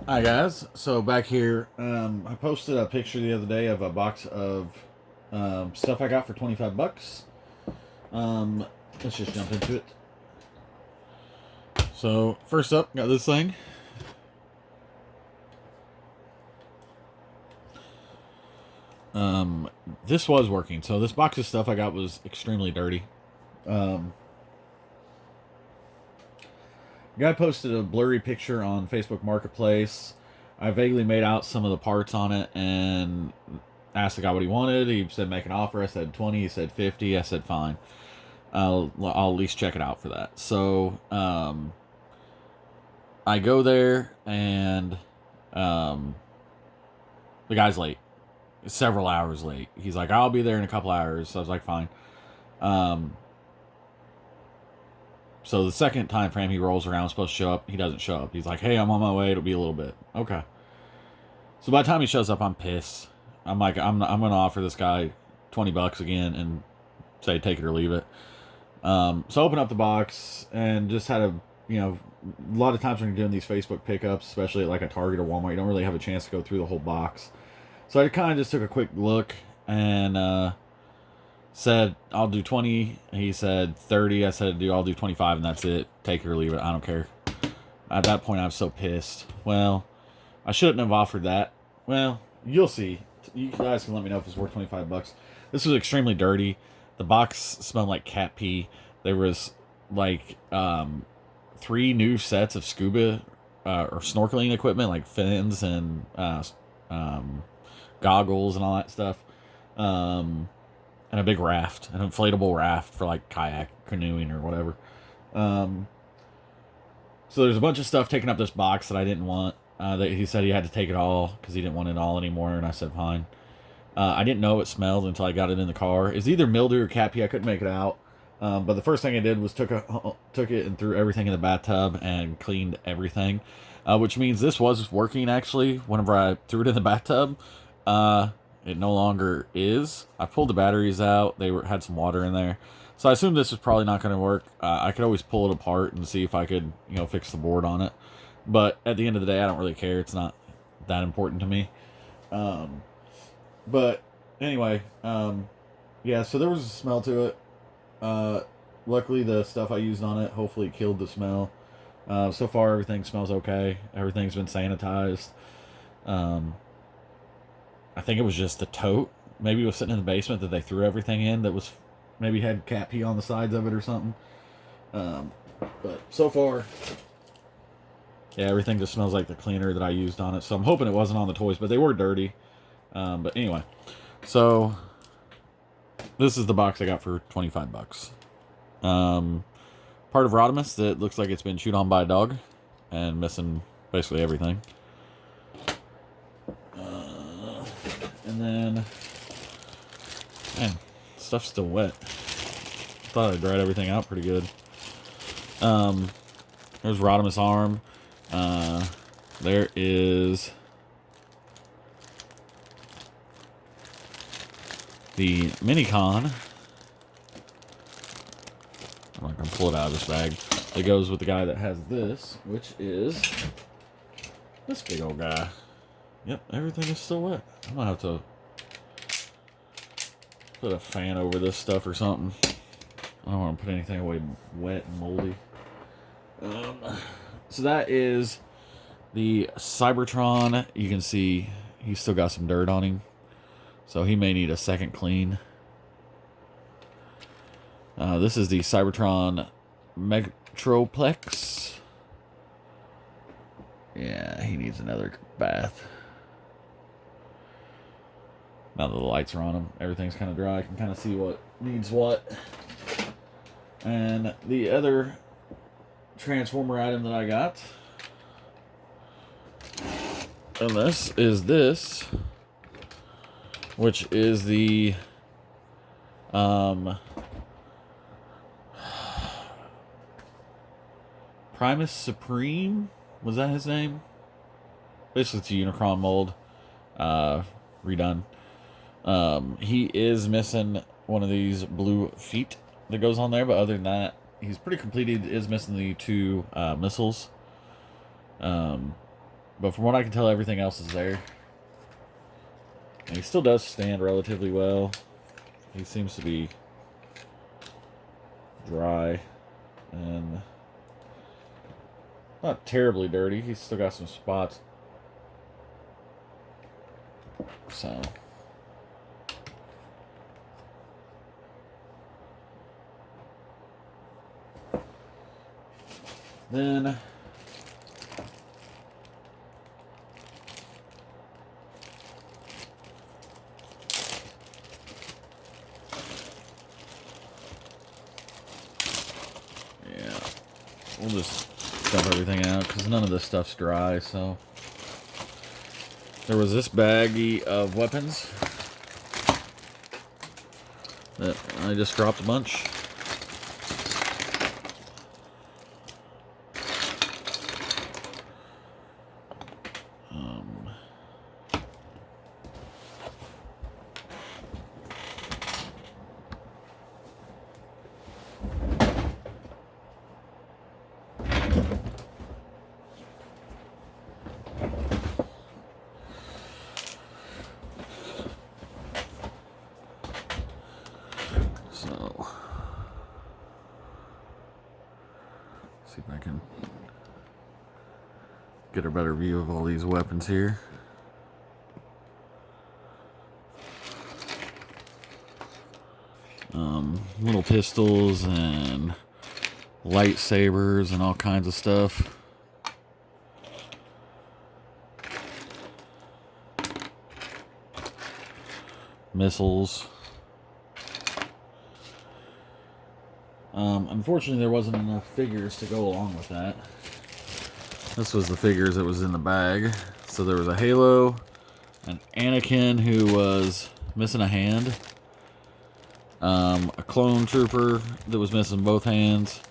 Hi guys, so back here, I posted a picture the other day of a box of stuff I got for 25 bucks. Let's just jump into it. So first up, got this thing. This was working, so this box of stuff I got was extremely dirty. Guy posted a blurry picture on Facebook Marketplace. I vaguely made out some of the parts on it and asked the guy what he wanted. He said make an offer. I said 20. He said 50. I said fine. I'll at least check it out for that. So I go there and the guy's late. Several hours late. He's like, I'll be there in a couple hours. So I was like, fine. So the second time frame he rolls around, supposed to show up, he doesn't show up. He's like, hey, I'm on my way. It'll be a little bit. Okay. So by the time he shows up, I'm pissed. I'm like, I'm going to offer this guy 20 bucks again and say take it or leave it. So I open up the box and just had a lot of times when you're doing these Facebook pickups, especially at like a Target or Walmart, you don't really have a chance to go through the whole box. So I kind of just took a quick look and said, I'll do 20. He said 30. I said, I'll do 25 and that's it. Take it or leave it. I don't care. At that point, I was so pissed. Well, I shouldn't have offered that. Well, you'll see. You guys can let me know if it's worth 25 bucks. This was extremely dirty. The box smelled like cat pee. There was like 3 new sets of scuba or snorkeling equipment, like fins and goggles and all that stuff. And a big raft, an inflatable raft for like kayak canoeing or whatever. So there's a bunch of stuff taking up this box that I didn't want. That he said he had to take it all because he didn't want it all anymore, and I said fine. I didn't know it smelled until I got it in the car. It's either mildew or cat pee. I couldn't make it out. But the first thing I did was took it and threw everything in the bathtub and cleaned everything, which means this was working actually. Whenever I threw it in the bathtub, it no longer is. I pulled the batteries out. They had some water in there, so I assumed this was probably not going to work. I could always pull it apart and see if I could fix the board on it. But at the end of the day, I don't really care. It's not that important to me. But anyway, yeah, so there was a smell to it. Luckily, the stuff I used on it hopefully killed the smell. So far, everything smells okay. Everything's been sanitized. I think it was just the tote. Maybe it was sitting in the basement that they threw everything in that was maybe had cat pee on the sides of it or something. But so far, yeah, everything just smells like the cleaner that I used on it. So I'm hoping it wasn't on the toys, but they were dirty. But anyway, so this is the box I got for 25 bucks. Part of Rodimus that looks like it's been chewed on by a dog and missing basically everything. And then, man, stuff's still wet. Thought I dried everything out pretty good. There's Rodimus arm. There is the Minicon. I'm not gonna pull it out of this bag. It goes with the guy that has this, which is this big old guy. Yep, everything is still wet. I'm gonna have to put a fan over this stuff or something. I don't want to put anything away wet and moldy. So that is the Cybertron. You can see he's still got some dirt on him, so he may need a second clean. This is the Cybertron Metroplex. Yeah, he needs another bath. Now that the lights are on him, everything's kind of dry. I can kind of see what needs what. And the other Transformer item that I got, and this is this, which is the Primus Supreme. Was that his name? Basically, it's a Unicron mold, redone. He is missing one of these blue feet that goes on there, but other than that, he's pretty complete. He is missing the 2 missiles. But from what I can tell, everything else is there. And he still does stand relatively well. He seems to be dry and not terribly dirty. He's still got some spots. So then we'll just dump everything out because none of this stuff's dry. So there was this baggie of weapons that I just dropped a bunch. So, see if I can get a better view of all these weapons here. Little pistols and lightsabers and all kinds of stuff. Missiles. Unfortunately, there wasn't enough figures to go along with that. This was the figures that was in the bag. So there was a Halo, an Anakin who was missing a hand, a clone trooper that was missing both hands,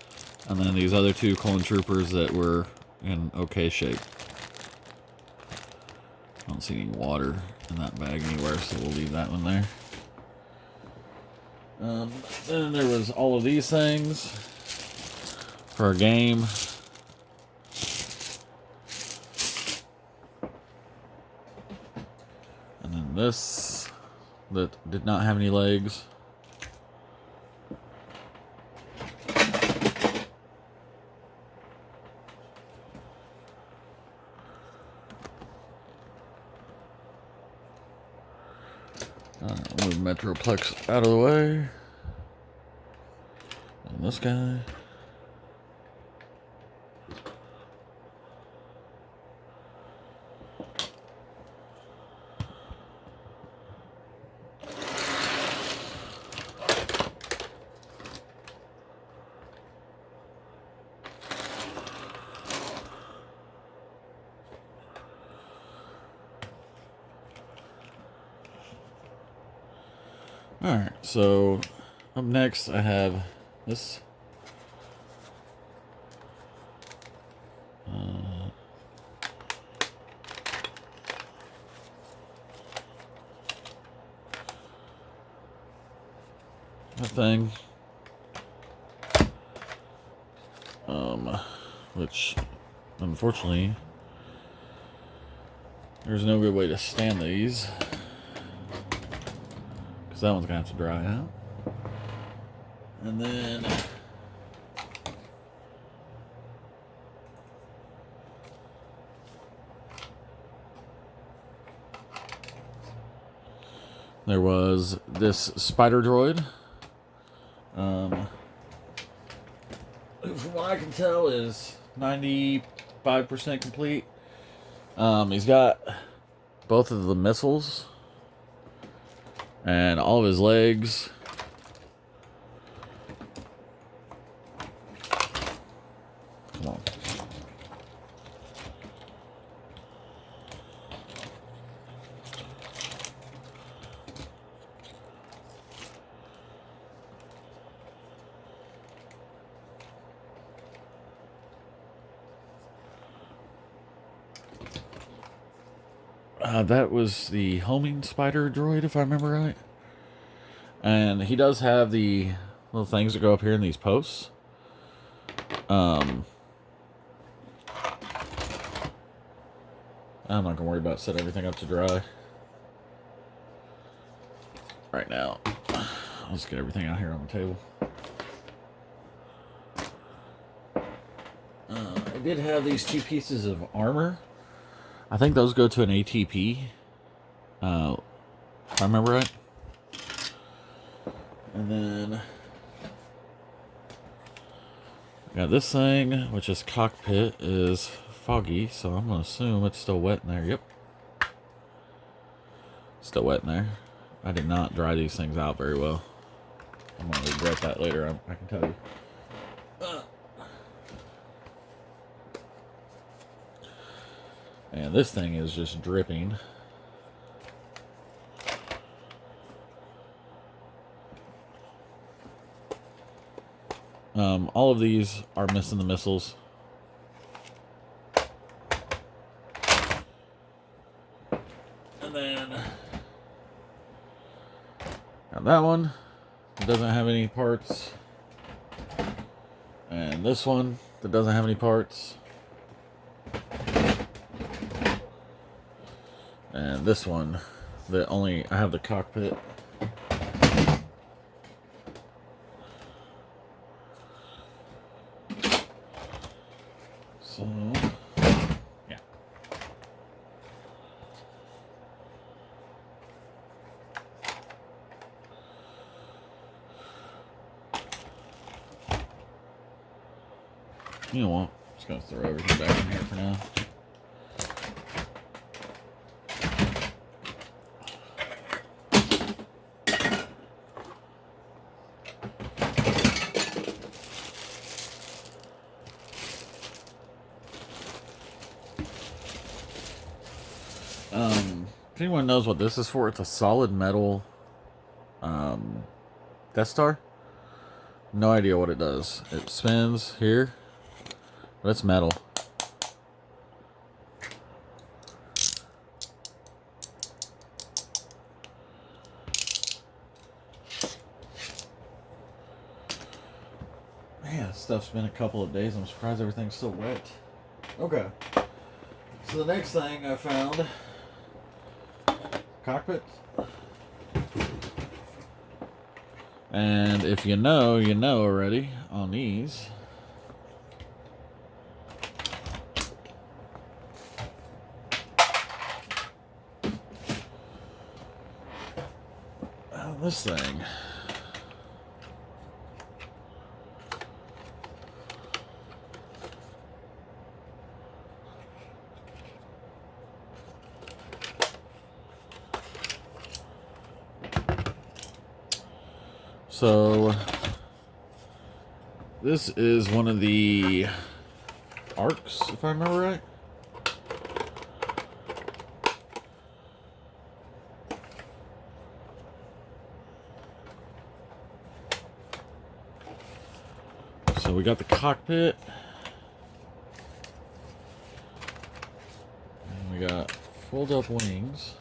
and then these other two clone troopers that were in okay shape. I don't see any water in that bag anywhere, so we'll leave that one there. Then there was all of these things for a game. And then this that did not have any legs. Move Metroplex out of the way. And this guy. Alright, so up next I have this. That thing. Which, unfortunately, there's no good way to stand these. Because that one's going to have to dry out. And then there was this spider droid. From what I can tell is 95% complete. He's got both of the missiles and all of his legs. Come on. That was the homing spider droid, if I remember right. And he does have the little things that go up here in these posts. I'm not gonna worry about setting everything up to dry right now. Let's get everything out here on the table. I did have these 2 pieces of armor. I think those go to an ATP. If I remember right. And then I got this thing, which is cockpit, is foggy, so I'm gonna assume it's still wet in there. Yep. Still wet in there. I did not dry these things out very well. I'm gonna regret that later, I can tell you. And this thing is just dripping. All of these are missing the missiles. And then got that one. It doesn't have any parts. And this one that doesn't have any parts. And this one that only I have the cockpit. So yeah. You know what? I'm just gonna throw everything back in here for now. If anyone knows what this is for, it's a solid metal Death Star. No idea what it does. It spins here, but it's metal. Man, this stuff's been a couple of days. I'm surprised everything's still wet. Okay. So the next thing I found, cockpit. And if you know, you know already on these. This thing. So this is one of the arcs, if I remember right. So we got the cockpit. And we got fold up wings.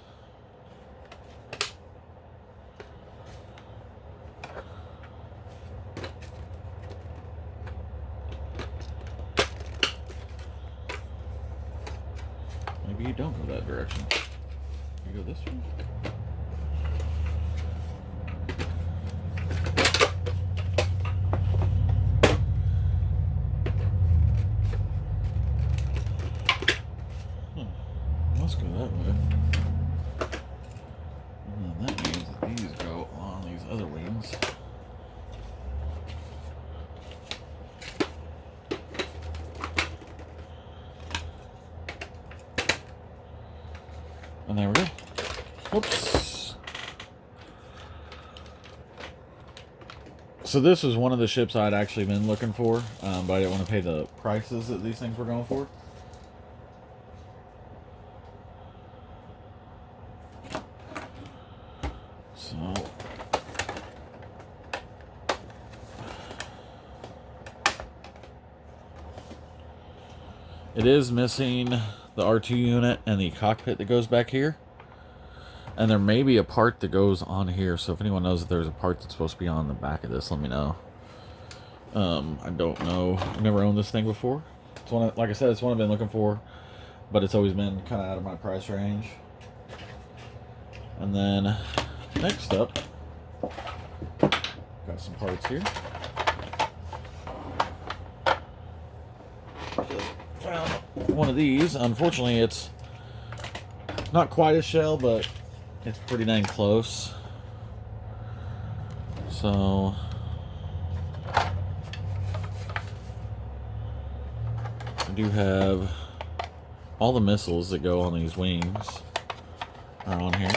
Maybe you don't go that direction. You go this way? Let's go that way. And then that means that these go on these other wings. And there we go. Whoops. So this was one of the ships I'd actually been looking for, but I didn't want to pay the prices that these things were going for. So it is missing the R2 unit and the cockpit that goes back here. And there may be a part that goes on here, so if anyone knows that there's a part that's supposed to be on the back of this, let me know. I don't know. I've never owned this thing before. It's one, like I said, it's one I've been looking for. but it's always been kind of out of my price range. And then next up, got some parts here. Just found one of these. Unfortunately, it's not quite a shell, but it's pretty dang close. So I do have all the missiles that go on these wings are on here.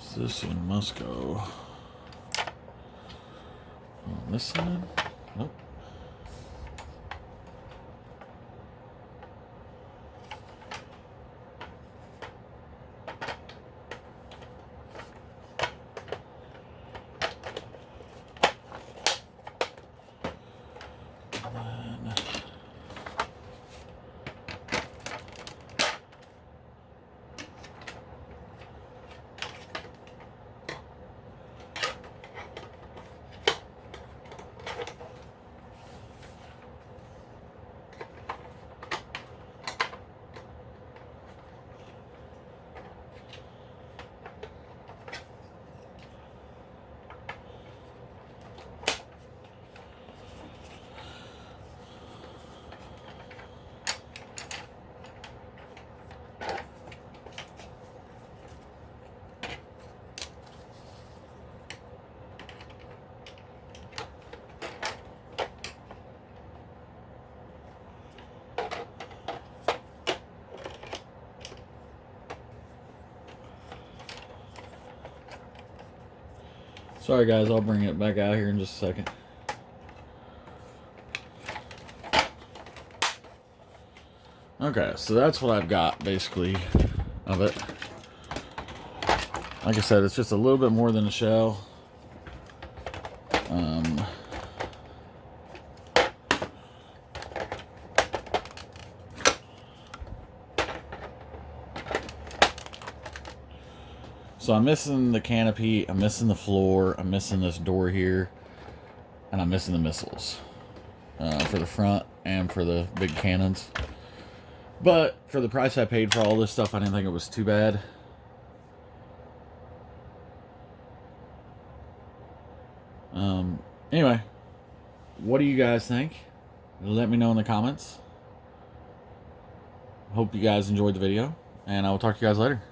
So this one must go on this side. Nope. Sorry guys, I'll bring it back out here in just a second. Okay, so that's what I've got basically of it. Like I said, it's just a little bit more than a shell. So I'm missing the canopy, I'm missing the floor, I'm missing this door here, and I'm missing the missiles for the front and for the big cannons. But for the price I paid for all this stuff, I didn't think it was too bad. Anyway, what do you guys think? Let me know in the comments. Hope you guys enjoyed the video, and I will talk to you guys later.